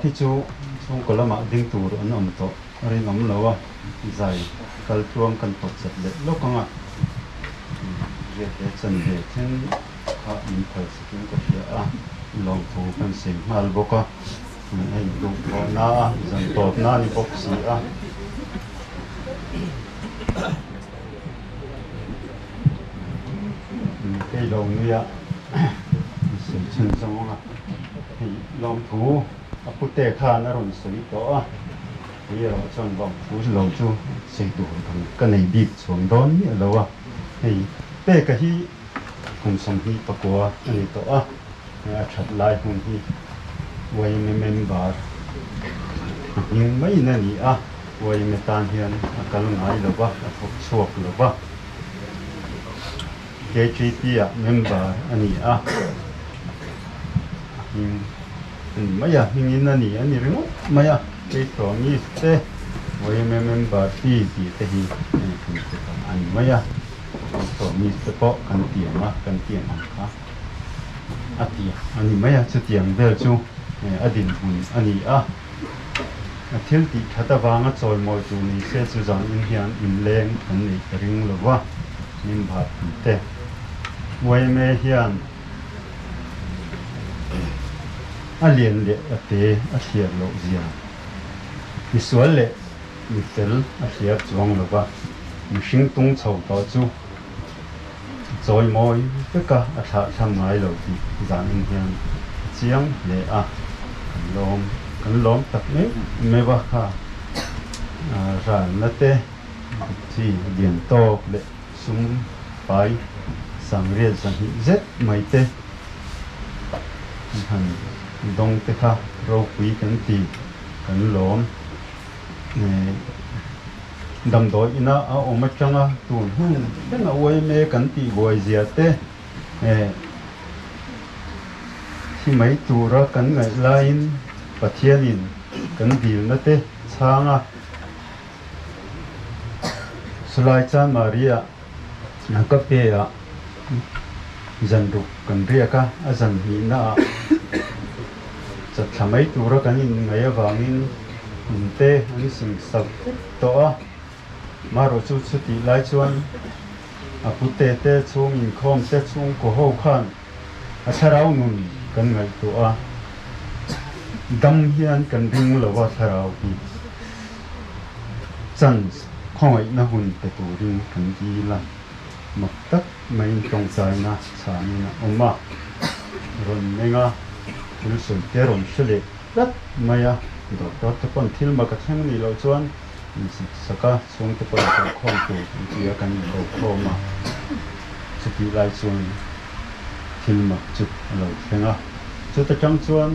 Khi chú có làm ăn đinh tour anh ông to, anh ông lâu dài, kalau tuang kan pot set le, lo kang à, việc để chân để thêm họ in phải skin có gì à, long thu kan sim mal bốc à, anh lúc có na, dân tốt na ni bốc gì à, cái long này à, sim chân xong à, long thu aku tekhan aron soi to a hi ro chon bang fu lo chu sei tu kan nei bik chuang don ni lo a hei pe ka hi kum som hi pakwa ani to a that lai hun hi wai me member ning mai na ni a wai me tan hian akal ngai lo ba thok chuak lo ba KGP a member ani a maya hingin na ni ani ringo maya kay promise te way member ti te hi ani maya promise te po kan tiang ka atia ani maya chu tiang bel chu adin hun ani a thil ti thata wanga choi mo chu ni se chu jang in hian in leng an ni ring lowa nim bhat te way me hian a lian le a te a hiar lo zia mi sual le mi tel a hiar chuang lo ba mi hring tung chho to chu choi moi te ka a tha tham ngai lo ti zan in hian chiang le a kan lom tak me wa kha ran na te chi lian to le sum pai sang ria san hi zet mai te han dong te kha ro pui kan ti kan lom dam do ina a oma changa tun ten a wai me kan ti boi zia te si mai tu ra kan ngai lain pathianin kan dil na te changa sulai chan maria na ka pe a zan ru kan ria ka a zan hi na chặt thamai tura kan in ngai awangin te ani sing sak to a maro chu chu ti lai chuan pu te chung in khom te chung ko ho khan a tharau nun kan ngai tu a dam hian kan ring lo wa tharau hi chan khoi na hun te tu ring kan gi la mak tak mai tong sai na cha ni na oma ron menga thil soi te ron shele rat maya do te pon thil ma ka thang ni lo chuan saka chung te pon ko khom tu chi kan lo khoma chuti lai chuan thil ma chu lo thenga chu ta chang chuan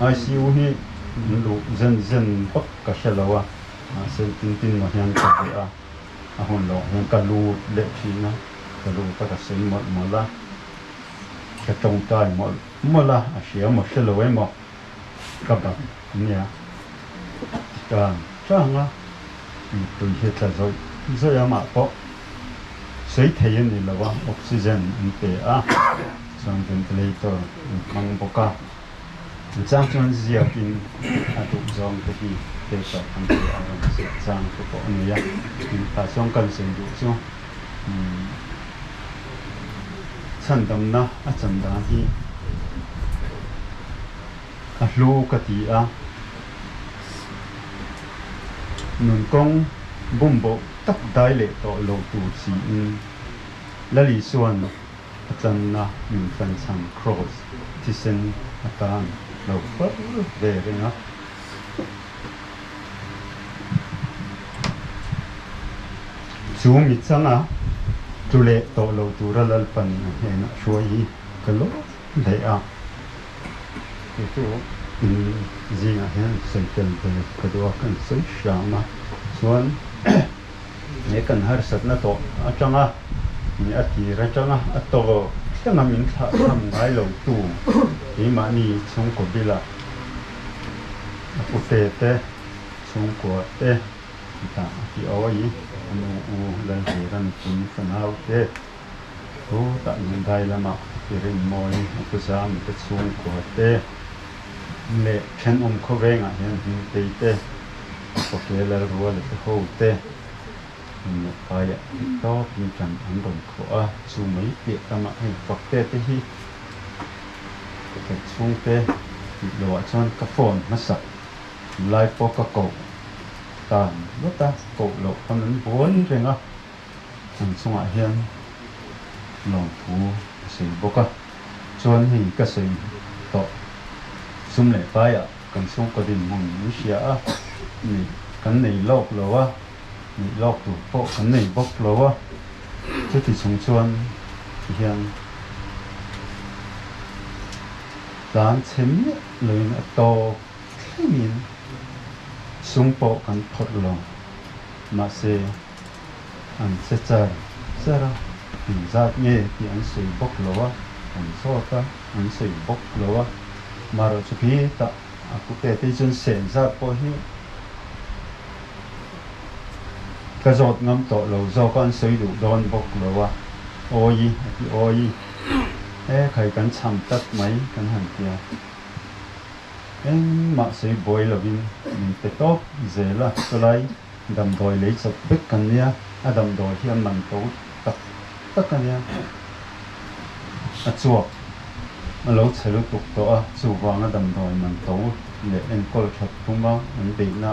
ICU hi lu zen pak ka shelawa sen tin ma hian ka a hon lo hian ka lu le thina ka lu ta ka sen mo la ka tong tai mo la a sia mo shelawa mo ka ba nia ka changa tu he ta zo ya ma po sei thei ni lawa oxygen in te a sang ventilator mang boka chang chuan zia pin a tu zong te hi te sa ang te a chang ko po ni ya ta song kan sen du chu chan dam na a chan da hi a hlu ka ti a nun kong bumbo tak dai le to lo tu si in la li suan chan na min fan chang cross ti sen atan lo pa ve na chu mi changa tu le to lo tu ra lal pan he na shuai ka lo dai a tu zinga hian cycle te ka do kan sei shama chuan ne kan har sat na to atanga ni ati ra changa ato tanga min tha tham ngai lo tu hi ma ni chung ko bila pu te chung ko te ta ti oi anu u lan he ran kun fanau te tu ta min dai lama ti rin moi pu sam te chung ko te le chen ko venga hian te ko ke la ro le te ho te no kaya to pin chan an don ko a chu mai pe tama he fak te hi ke chung te lo chon ka phone na sa live po ka ko ta lo ta ko lo kan bon renga an chunga hian long thu sei boka chuan hi ka sei to sum le pa ya kan chung ko din mong ni sia a ni kan nei lok lo wa ni lok tu po kan nei bok lo wa chu ti chung chuan hian dan chem lein a to thmin sung po kan phot lo ma se an se char sara zat nge ti an sei bok lo wa an so ka an sei bok lo wa maro chu phi ta aku te chun sen zat po hi ka zot ngam to lo zo kan sei du don bok lo wa oi khai kan cham tak mai kan han tia en ma sei boi lo bin te top zela solai dam doi le chap bek kan nia adam doi hian man to tak kan nia a chuak a lo chelu tuk to a chu wang adam doi man to le en kol thap tunga an de na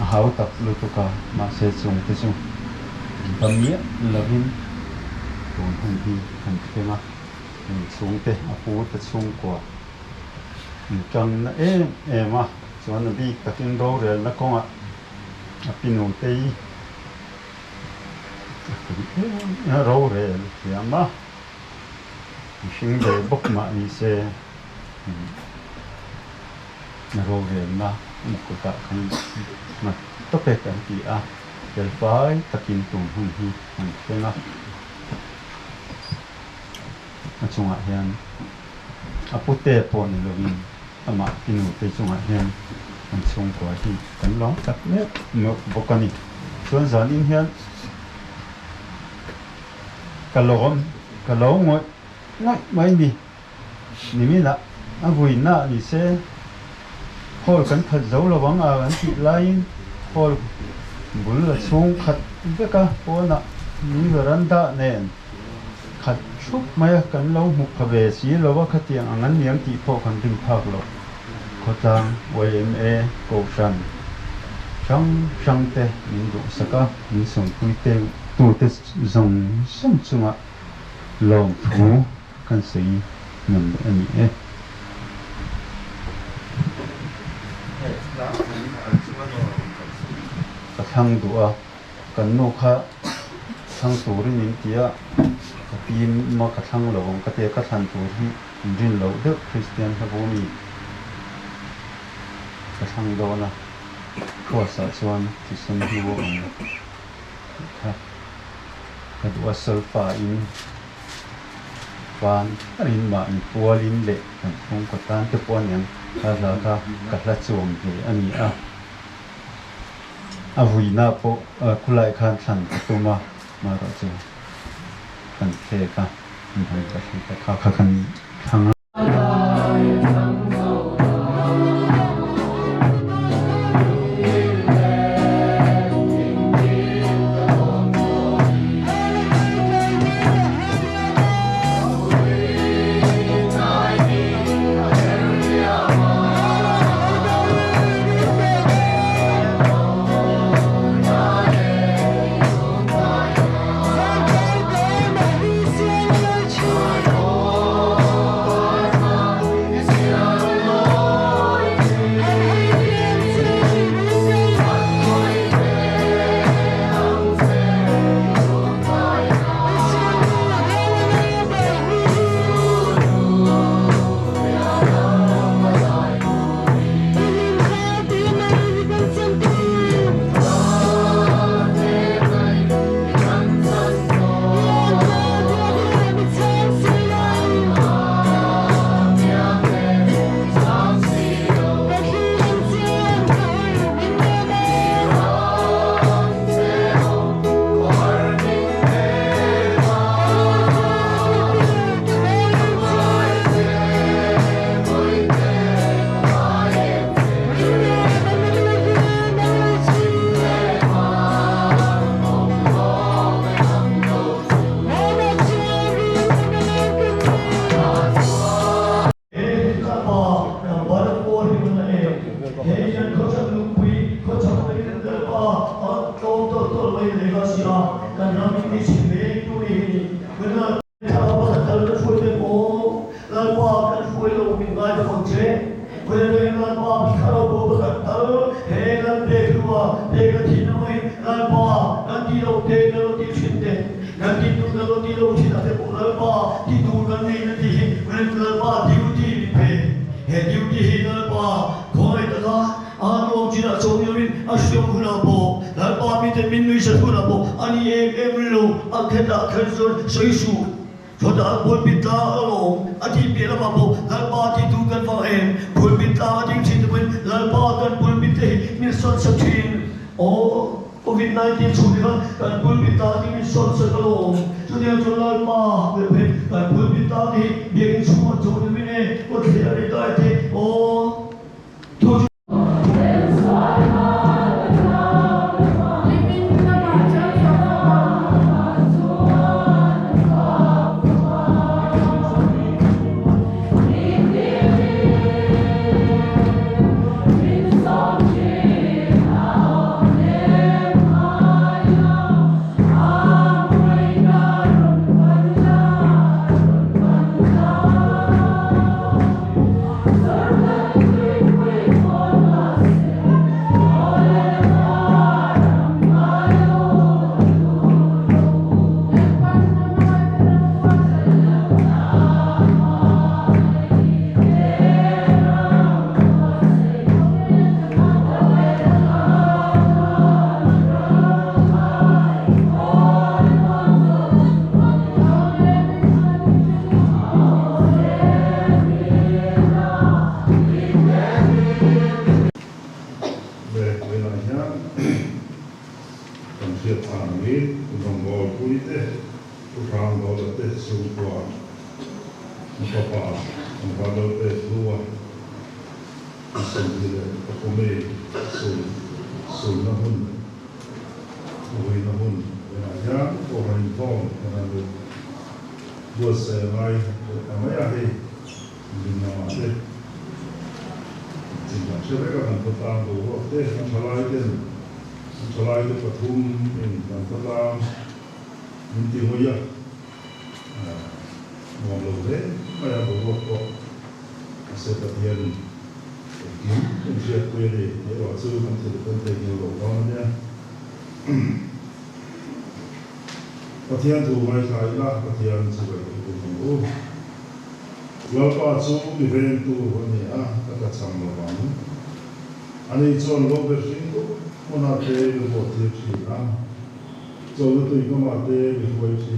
a hau tak lu tu ka ma se chung te chu tam nia lovin ton hun hi kan te ma chung te a pu te chung ko chang na ma chuan a bi takin ro rel na konga a pinu te ro rel ya ma sing de bok ma ni se ro rel na ko ta kan na to pe kan ti a del fai takin tum hun hi an te na a chunga hian a pute pon lovin ama pinu te chunga hian an chung ko hi kan lo tak ne no bokani chuan zan in hian ka lo ngoi mai ni mi na a vui na ni se hol kan phat zo lo wang a an ti lain hol bul la chung khat veka pona ni veranda nen khat thup mai kan lo mu khabe si lo wa khatiang angan niam ti pho kan ding phak lo khotang YMA ko shan shang te min du saka min song pui te tu te zong sam chunga lom thu kan sei nam ani e ka thang du a kan no kha thang tu ri nin tia ka tin ma ka thang lo ka te ka than tu hi rin lo de Christian ha bo mi ka thang do na ko sa chuan ti sun hi bo ka ka du asal fa in van rin ma in pualin le kan thong ko tan te pon yang ka la ka la chuang he ani a vui na po kulai khan than tuma ma ra chu kan the ka min han ka kan thang COVID-19 sudah kan pulpita ini sol sekalong sudah jual mah kan pulpita ini bikin semua jodoh ini kau tidak ada oh tuh ôi nó hôn là giá của hành phong là được vượt xe ngay mấy ai mình làm thế chỉ là chưa biết các bạn có làm đủ không thế không phải là cái thùng mình làm có làm mình tìm mua gì mong lâu thế mà là đủ có sẽ tập hiện kiếm cũng chưa quên để bảo sư không thể nhiều đồ đó nhé có thiên thủ mai thái là có thiên sự vậy cũng đủ lâu qua số bị về tu hồi nhá các chăm lo bằng anh ấy chọn lâu về sinh tu muốn học thế được một thiết chỉ à chọn lúc tôi có mà thế được quay chỉ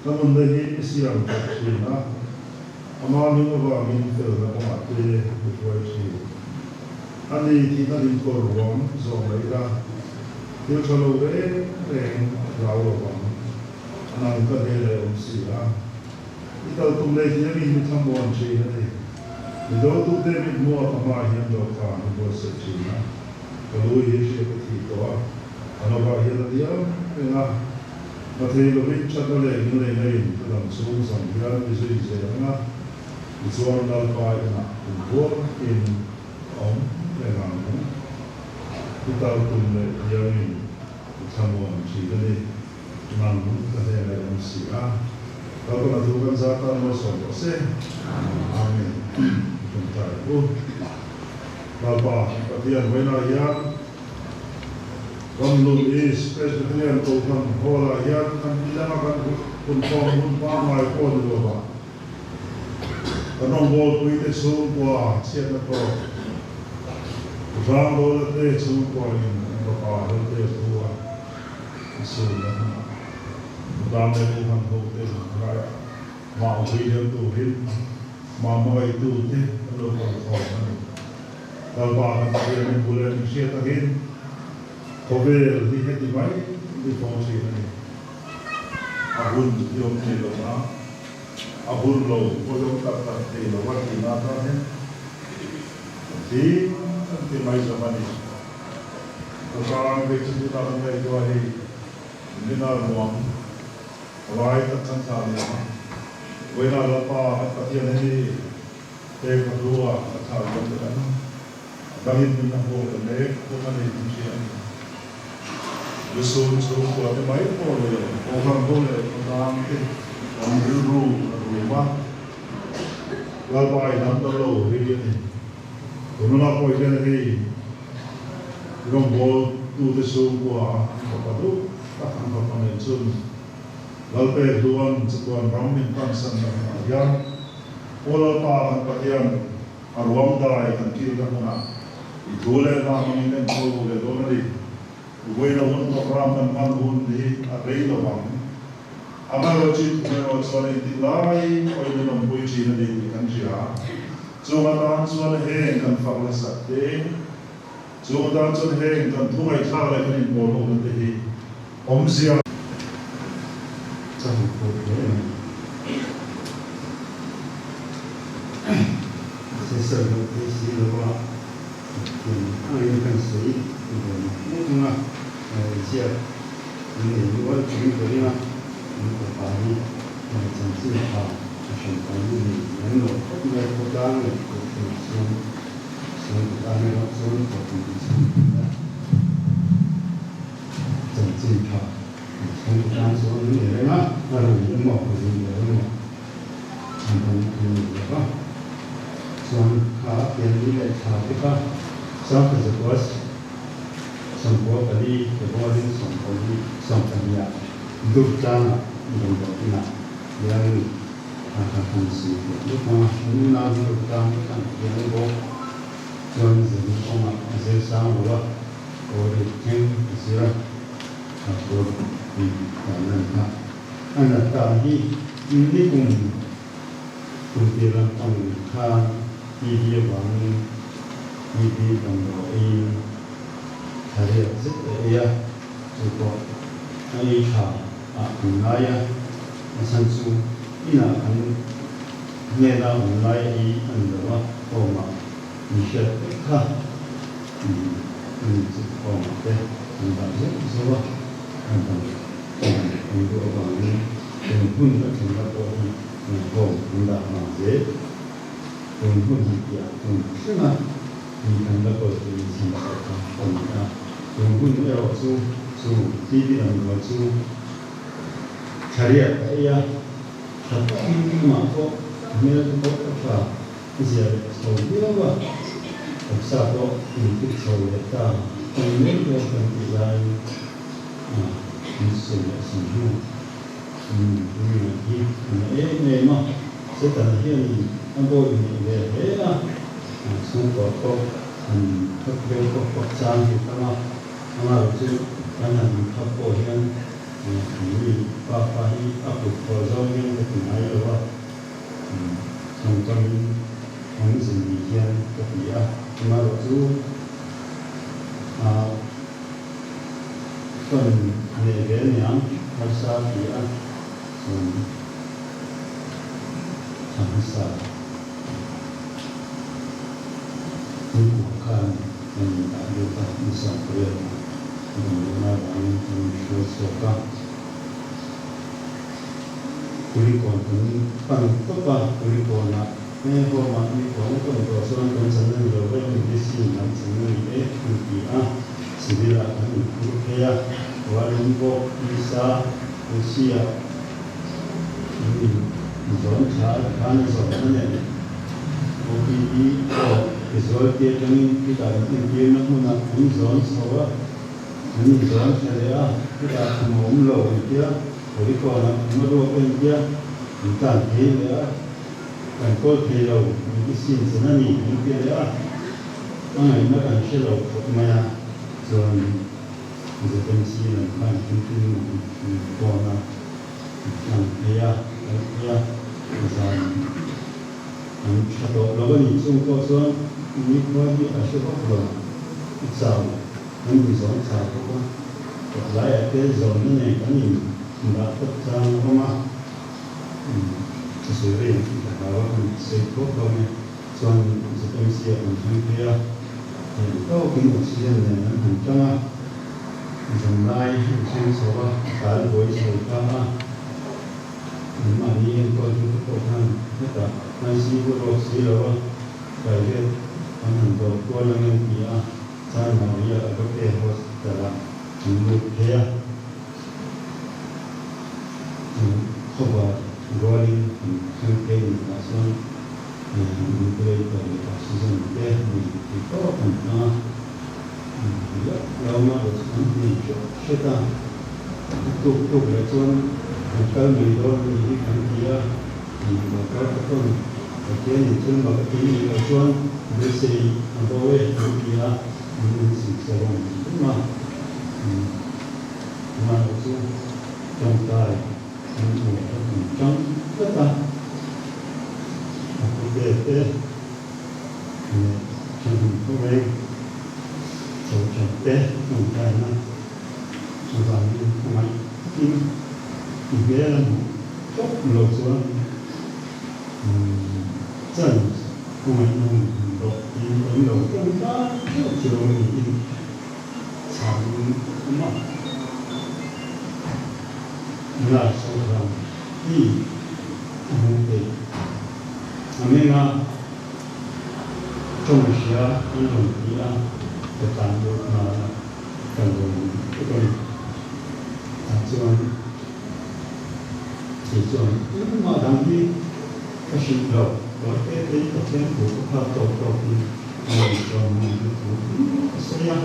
các vấn đề gì siêu tập chỉ à ama mình vào mình tự là có mà thế được quay chỉ anh ấy thì nó đi qua ruộng rồi lấy ra tiêu cho lâu về để rau lo bằng anh ấy có thể là ông sĩ à tao tụi này thì mình tham quan chơi này, thì đó tụi này mình mua tham gia hiện đồ cả mình mua sự chơi na, cái lối hết sẽ cái gì đó, anh bảo hiện là điều, cái na, mà thấy là mình chắc là những người này thì làm xuống xong cái là cái gì vậy na, cái số là phải na, cũng vô in ông cái nào cũng, thì tao tụi này thì mình tham quan chơi này, mình cũng có thể là ông sĩ à. Kalau nak tuhan zatan masuk se, amin. Kita itu, bapa, katian wena ya, kamlun is, katian tuhan hola ya, kan bilang akan pun pamai pun dulu. Kanong bol kuite sumpa siapa tu, orang bol te sumpa ini, bapa te tua, sudah. Đam mê của hàng hậu thế rồi mạo huy theo tu hết mà mọi tu thế nó còn khó hơn đào bảo hàng kia mình vừa lên xe ta hết có về thì hết thì mấy đi phong gì này hun dùng gì đó mà hun lâu có dùng tập thì nó vẫn thì nó ta hết thì mấy giờ mà đi có con về chúng ta đang đây coi nên là muộn Why tak sanjali? Wena lapa katian ini teh kedua asal jangkaan. Dahil minah boleh lek, bukan itu siapa. Besul kuat baik boleh, orang boleh orang itu rumah. Lapa ini antara ini. Kemudian apa ini? Orang bol tu besul kuat, apa tu? Tak apa itu. Lalpe duan setuan ramin pansan yang olah tahan bagian arwam dai kan kira mana itu le ramin kan kau le donari gue na untuk ramen manhun di arei lawang amal wajib kalau soal itu lai kau itu nampu cina di kan cia cuma tahan soal heng kan fakla sakte cuma tahan soal heng kan tungai thale kan impolo nanti omsia Sesar isi lupa, ini kan sih, itu mah siap, ini luar jadi beri mah, ini pagi, macam siapa, macam pagi ini, yang lo, kita kodang, kita kodang, macam siapa, kodang soal ini, mah, kalau ini mau ini, apa? Soal yang ini apa? Soal kesepuas, semua tadi kemudian sampai dia durjana menjadi yang akan sih. Lupa ini nanti durjana kan yang go soal jadi orang asal orang orang yang isira atau di mana anak tadi ini pun Kuntiran angka ini bang ini bang ini hari ya cukup ini angkanya sansu ini ang neda angkanya ini adalah koma nishat kah ini cukup deh mình bảo rất số mình bảo mình đua vào những từng phun các chúng ta có mình hồ mình đặt mà dễ từng phun gì kia từng thứ mà mình đang đặt vào thì mình xin đặt vào còn ta từng phun cái đầu su su chỉ biết là mình su chariot cái ya thật mà có nên có các phà giờ sầu biết là sao có những cái sầu để ta còn nếu có cần thì là mình sử dụng sử dụng này mà sẽ cần hiện anh tôi về thế là xuống có các bên có trang thì các mà chứ anh làm các bộ hiện vì ba phải áp dụng vào giao nhân cái này là trong những gì hiện các địa mà chú phần này về nhang hay sao thì ăn chẳng sao những cuộc khăn mình đã được các những sản phẩm mình đã làm những số số các quý còn những phần tất cả quý còn là nghe qua mà quý còn có một số anh cũng chẳng nên rồi với những cái gì làm chẳng nên để quý chỉ vì là những cái kia và những bộ visa Rusia zon char khan zon ne OPD or result ke jami ki da ke na muna ni zon sawa ni zon sharia ki da mom lo kia ori ko na mo do pen kia tan ke ya kan ko ke lo ni sin sana ni ke ya ai na kan she lo ma ya zon the pensi na kan tin ko na ya zan chato lo ni chung ko so ni ko ni a she ko lo sao ni zon sao ko lại cái zon này cái gì đã tất sang không á sự việc là sự cố gắng trong sự tâm sự của chúng kia có cái một sự này nó thành trong dòng lai trong số cả buổi chiều cả mà đi có những cái khó khăn hết cả nên chỉ có một sự là cái anh đồ qua lần này thì sao mà bây giờ có thể hỗ trợ một cái không có gọi không thể là xong mình tới cái sử dụng cái mình có phần nó lâu mà được mình sẽ ta tục là xong cái mình đó mình cái kia mình có cái phần cái kia mình chung vào cái gì là xong để xây một cái cái kia mình sử dụng mà cũng trong tay trong tất cả cái để trong cái này trong tế trong tay nó trong tay nó máy tim thì cái là tốt lột xuống chân không phải dùng độ thì những đầu trong đó chiều mình sáng mất là số lượng đi không thể mình trong Asia Indonesia cái tàn được mà cần cái chọn chỉ chọn nhưng mà đăng ký cái sự đầu có cái cái của các tổ thì mình chọn mình cũng sẽ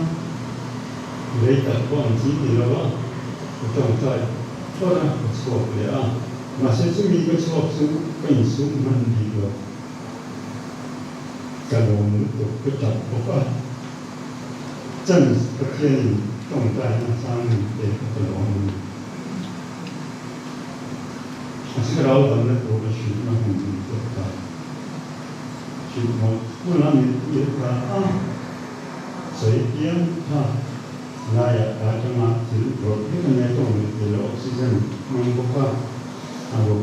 lấy tập quan chỉ thì nó trong tay cho ra một số cái mà sẽ chú ý cái số cái số mình đi được cái đồ mình được cái chọn của các chân cái thiên trong tay nó sang để cái đồ mình cái đó là nó của cái sự nó không được cả sự một lúc nào mình biết là sấy tiếng ha này ở trong mặt thì rồi cái này trong mình thì là oxygen mình có cả rồi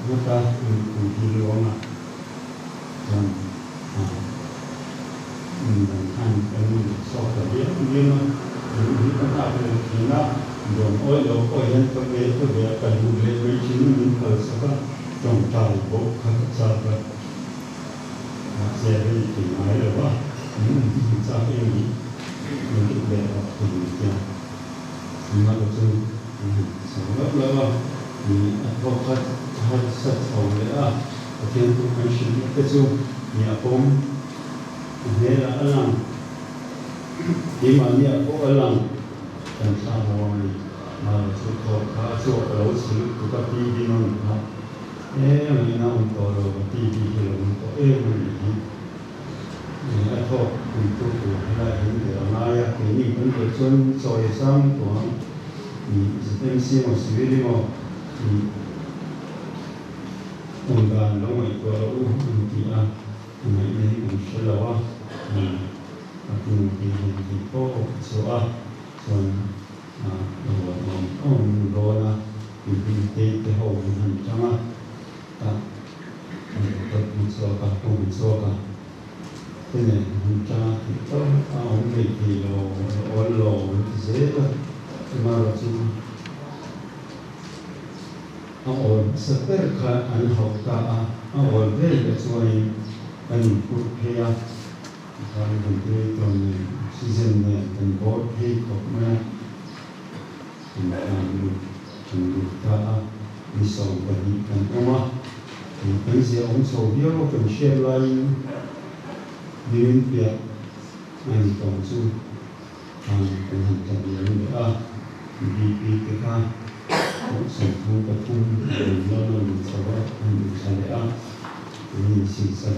nó ta mình đi luôn mà rằng mình thành cái mình so với biết như nó Ini kan ada kena dong oil yang pakai kayu lebar sini kalau sekarang dong tahu bukan sahaja. Masih ada kena apa? Ini sahaja ini untuk lebar tulisnya. Lima betul. Sebab lama ni advokat harus tahu lah. Akhirnya tu macam itu ni apa? Ini alam. Di mana aku alam dan sama ni, maksud kau kalau sih tu tapi di mana, ni nak kalau di kalau ni, ni aku itu tu ada ini naya ini pun person soal sang tu, ni sebenarnya masih ni unggan long itu dia, ini insyaAllah aku di po soal Lola di hậu hình trong ta soka thế này hình trong thì tốt ông này thì lo dễ mà rồi chứ ông sẽ cả anh học cả ông về để cho anh phụ kia Kami menteri tahun season dan board hay kokma kita misal berikan rumah dan saya dia akan share lain dengan pihak yang kongsu penhantar yang di kita sempurna pun dalam sahabat misalnya ini sisa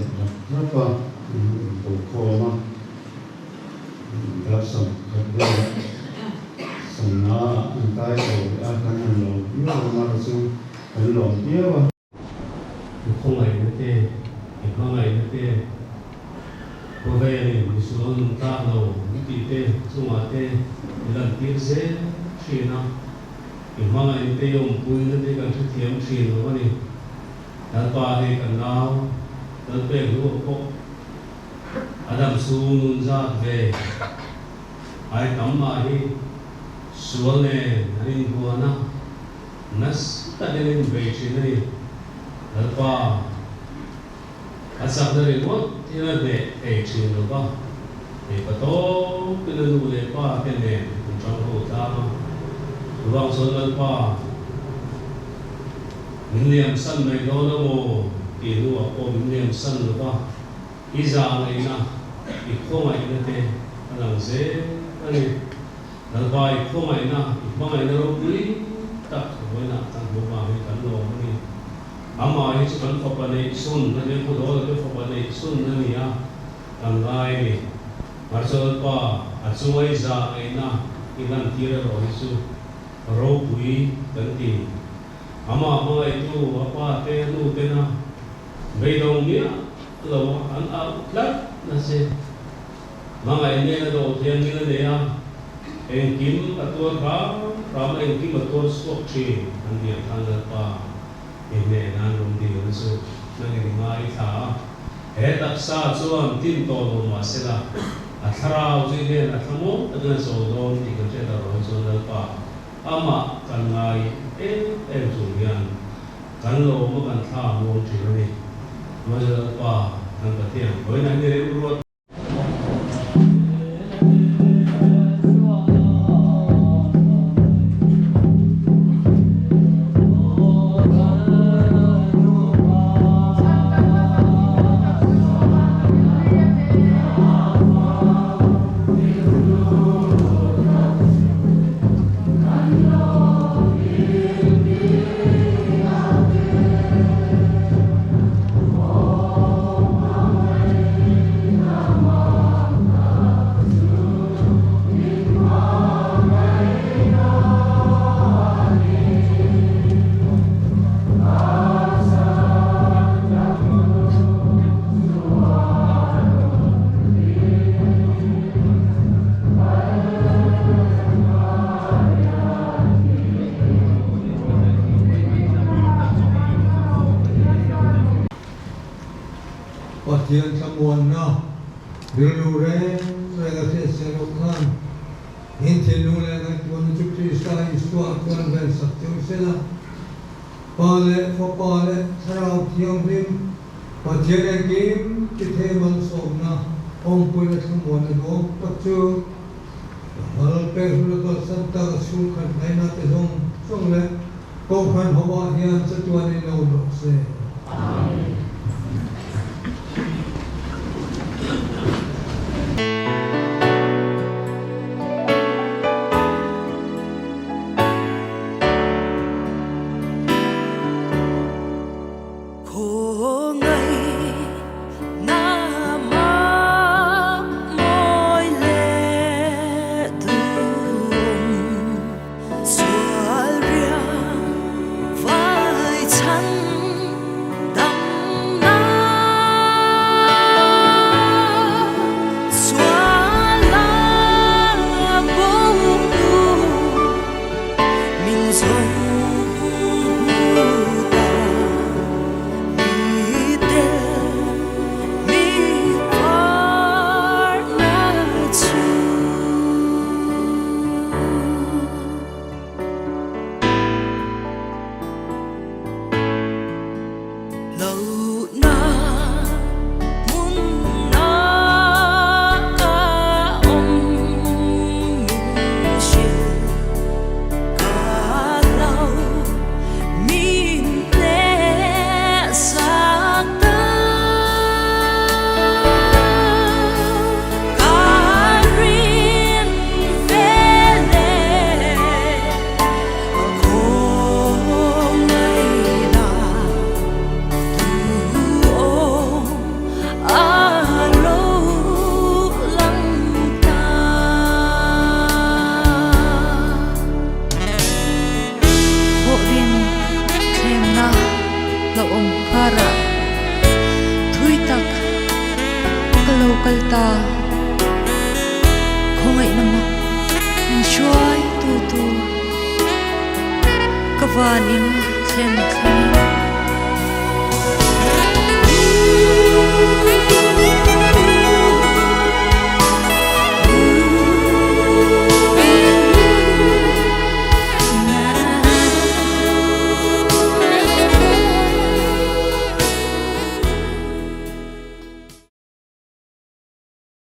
berapa Bukoma Dasam Kadera Sana Antai akan Long Dia Marasu Long Dia không ngày nữa thế, không ngày nữa thế, có vẻ như số ta đầu đi thế, số mà thế, lần tiếp dễ chỉ nào, không ngày nữa thế ông bùi nữa thế cần thực hiện chỉ nữa này, đã qua thì cần nào, đã về lúc có Adam sun ra về ai tắm mà đi xuống này anh buồn na nas ta nên về chuyện này là qua asap dari buat dia về chuyện đó qua để bắt đầu cái lần đầu để qua cái này trong hồ ta mà vang xuân lần qua mình liam sân này đó là một cái lúa của mình liam sân rồi qua Iza này na, ikho mai na te, alang ze, ani, nalba ikho mai na, ikho mai na robuli, tak koi na tang buma ni kan lo ni, ama ni chukan fopa ni sun, na ni kudo na fopa ni sun na ni ya, kan lai ni, marso pa, atsuwa iza ai na, ilan tira ro isu, robuli kan ti, ama itu apa te nu te na, beidong ni lo an outlet na si mga ini na do tiang nila niya en kim atur ba rama en kim atur swak chi ang niya tanda pa ine nanong di so nang mga ita taksa chuan tin to do ma sila atharau ji ne athamo adna so do ti ka che da ro so na pa ama kan ngai ju yan kan lo mo kan tha mo chi ni Masa apa yang penting, boleh nanti urut. Thiên sa muôn nó, điều lưu rê, về cái thiệt sẽ lúc hơn, in thiên nu le ngai tuan chuk chi sai iswa tuan ven sak chu sela pa le pho pa le tharau thiang rim pa thiang kim ki the man som na om pui na thum mon no pa chu hal pe hu ko san ta su khan nai na te song le ko khan hawa hian cha tuan ni no no se amen. Kalta khongai namak in shuai tu kavan in thlem